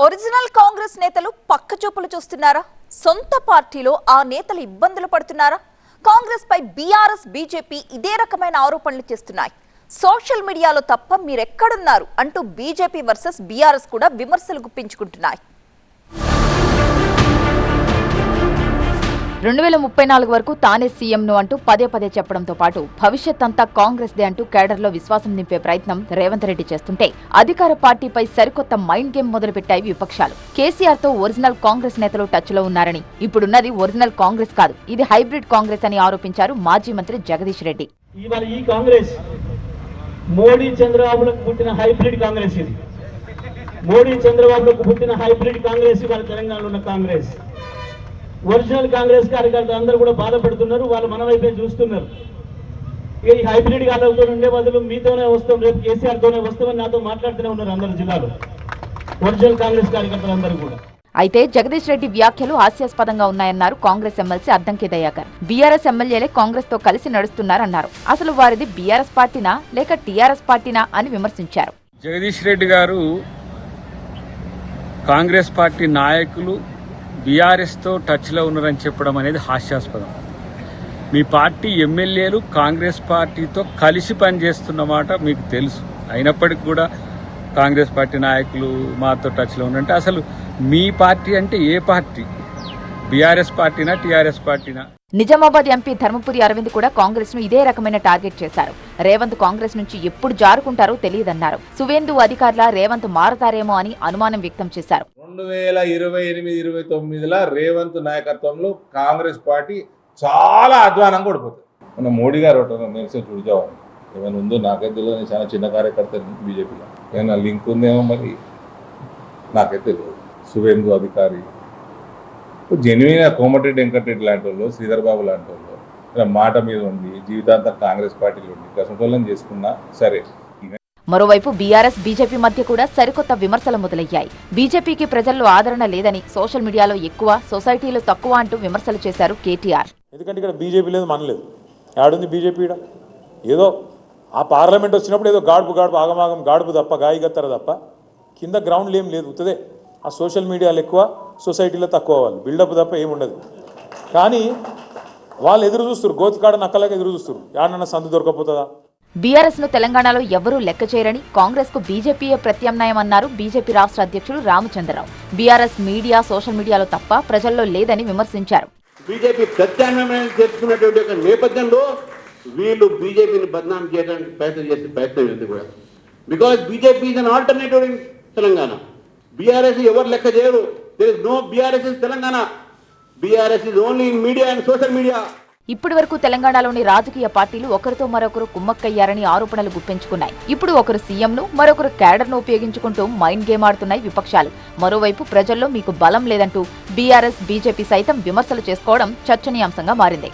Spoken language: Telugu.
ఒరిజినల్ కాంగ్రెస్ నేతలు పక్కచూపులు చూస్తున్నారా? సొంత పార్టీలో ఆ నేతలు ఇబ్బందులు పడుతున్నారా? కాంగ్రెస్ పై బీఆర్ఎస్ బీజేపీ ఇదే రకమైన ఆరోపణలు చేస్తున్నాయి. సోషల్ మీడియాలో తప్ప మీరెక్కడున్నారు అంటూ బీజేపీ వర్సెస్ బీఆర్ఎస్ కూడా విమర్శలు గుప్పించుకుంటున్నాయి. 2034 వరకు తానే సీఎంను అంటూ పదే పదే చెప్పడంతో పాటు భవిష్యత్ అంతా కాంగ్రెస్ దే అంటూ కేడర్లో విశ్వాసం నింపే ప్రయత్నం రేవంత్ రెడ్డి చేస్తుంటే అధికార పార్టీపై సరికొత్త మైండ్ గేమ్ మొదలుపెట్టాయి విపక్షాలు. కేసీఆర్ తో ఒరిజినల్ కాంగ్రెస్ నేతలు టచ్ లో ఉన్నారని, ఇప్పుడున్నది ఒరిజినల్ కాంగ్రెస్ కాదు, ఇది హైబ్రిడ్ కాంగ్రెస్ అని ఆరోపించారు మాజీ మంత్రి జగదీష్ రెడ్డి. ఈ కాంగ్రెస్ మోడీ చంద్రబాబులకు పుట్టిన హైబ్రిడ్ కాంగ్రెస్. ఇది మోడీ చంద్రబాబులకు పుట్టిన హైబ్రిడ్ కాంగ్రెస్. ఇవాళ తెలంగాణలో ఉన్న కాంగ్రెస్ ఒరిజినల్ కాంగ్రెస్ కార్యకర్తలు అందరూ కూడా బాధపడుతున్నారు. వాళ్ళు మన వైపే చూస్తున్నారు. ఈ హైబ్రిడ్ గాలతో ఉండే బదులు మీతోనే వస్తాం, రేపు కేసీఆర్ తోనే వస్తామని నాతో మాట్లాడుతూనే ఉన్నారు అందరు జిల్లాలో ఒరిజినల్ కాంగ్రెస్ కార్యకర్తలు అందరూ కూడా. అయితే జగదీష్ రెడ్డి వ్యాఖ్యలు హాస్యాస్పదంగా ఉన్నాయన్నారు కాంగ్రెస్ ఎమ్మెల్సీ అద్దంకి దయాకర్. బీఆర్ఎస్ ఎమ్మెల్యేలే కాంగ్రెస్ తో కలిసి నడుస్తున్నారన్నారు. అసలు వారిది బీఆర్ఎస్ పార్టీనా లేక టీఆర్ఎస్ పార్టీనా అని విమర్శించారు. జగదీష్ రెడ్డి గారు కాంగ్రెస్ పార్టీ నాయకులు బీఆర్ఎస్ తో టచ్ లో ఉన్నారని చెప్పడం అనేది హాస్యాస్పదం. మీ పార్టీ ఎమ్మెల్యేలు కాంగ్రెస్ పార్టీతో కలిసి పనిచేస్తున్నమాట మీకు తెలుసు. అయినప్పటికీ కూడా కాంగ్రెస్ పార్టీ నాయకులు మాతో టచ్ లో ఉన్నారంటే అసలు మీ పార్టీ అంటే ఏ పార్టీ? బీఆర్ఎస్ పార్టీనా టీఆర్ఎస్ పార్టీనా? నిజామాబాద్ ఎంపీ ధర్మపురి అరవింద్ కూడా కాంగ్రెస్ ను ఇదే రకమైన టార్గెట్ చేశారు. రేవంత్ కాంగ్రెస్ నుంచి ఎప్పుడు జారుకుంటారో తెలియదన్నారు. సువేందు అధికారుల రేవంత్ మారతారేమో అని అనుమానం వ్యక్తం చేశారు. 2028-29 రేవంత్ నాయకత్వంలో కాంగ్రెస్ పార్టీ చాలా అధ్వానంగా ఓడిపోతుంది. మన మోడీ గారు మెసేజ్ చూడజావాలి ఏమైనా ఉందో నాకైతే తెలియదు. చాలా చిన్న కార్యకర్త బీజేపీలో ఏమైనా లింక్ ఉందేమో మరి నాకైతే తెలియదు. సువేందు అధికారి జెన్యున్ కోమటిరెడ్డి వెంకటరెడ్డి లాంటి వాళ్ళు, శ్రీధర్ బాబు లాంటి వాళ్ళు ఇలా మాట మీద ఉండి జీవితాంతం కాంగ్రెస్ పార్టీలో ఉండి కసంతోళన చేసుకున్నా సరే. మరోవైపు బీఆర్ఎస్ బీజేపీ మధ్య కూడా సరికొత్త విమర్శలు మొదలయ్యాయి. బీజేపీకి ప్రజల్లో ఆదరణ లేదని, సోషల్ మీడియాలో ఎక్కువ, సొసైటీలో తక్కువ అంటూ విమర్శలు చేశారు కేటీఆర్. ఎందుకంటే ఇక్కడ బీజేపీ లేదు, మనలేదు. ఆడుంది బీజేపీ. ఏదో ఆ పార్లమెంట్ వచ్చినప్పుడు ఏదో గాడుపు ఆగమాగం గాడుపు తప్ప, గాయగత్తర తప్ప కింద గ్రౌండ్లు ఏం లేదు. ఉత్తదే ఆ సోషల్ మీడియాలో ఎక్కువ, సొసైటీలో తక్కువ. వాళ్ళు బిల్డప్ తప్ప ఏముండదు. కానీ వాళ్ళు ఎదురు చూస్తారు, గోతికాడ నక్కలాగా ఎదురు చూస్తారు. యాడన్నా సందు దొరకపోతుందా? బీఆర్ఎస్ ను తెలంగాణలో ఎవరూ లెక్క చేయరని, కాంగ్రెస్ కు బీజేపీయే ప్రత్యామ్నాయం అన్నారు బీజేపీ రాష్ట్ర అధ్యక్షుడు రామచంద్రరావు. బీఆర్ఎస్ మీడియా, సోషల్ మీడియాలో తప్ప ప్రజల్లో లేదని విమర్శించారు. బీజేపీ ప్రత్యామ్నాయం చేస్తున్నటువంటి ఒక నేపథ్యంలో వీళ్ళు బీజేపీని బదనాం చేయడానికి ప్రయత్నం ఉంది కూడా. Because BJP is an alternative in Telangana. BRS ఎవరు లెక్క చేయరు. There is no BRS in Telangana. BRS is only in media and social media. ఇప్పటి వరకు తెలంగాణలోని రాజకీయ పార్టీలు ఒకరితో మరొకరు కుమ్మక్కయ్యారని ఆరోపణలు గుప్పించుకున్నాయి. ఇప్పుడు ఒకరు సీఎంను, మరొకరు క్యాడర్ను ఉపయోగించుకుంటూ మైండ్ గేమ్ ఆడుతున్నాయి విపక్షాలు. మరోవైపు ప్రజల్లో మీకు బలం లేదంటూ బీఆర్ఎస్ బీజేపీ సైతం విమర్శలు చేసుకోవడం చర్చనీయాంశంగా మారింది.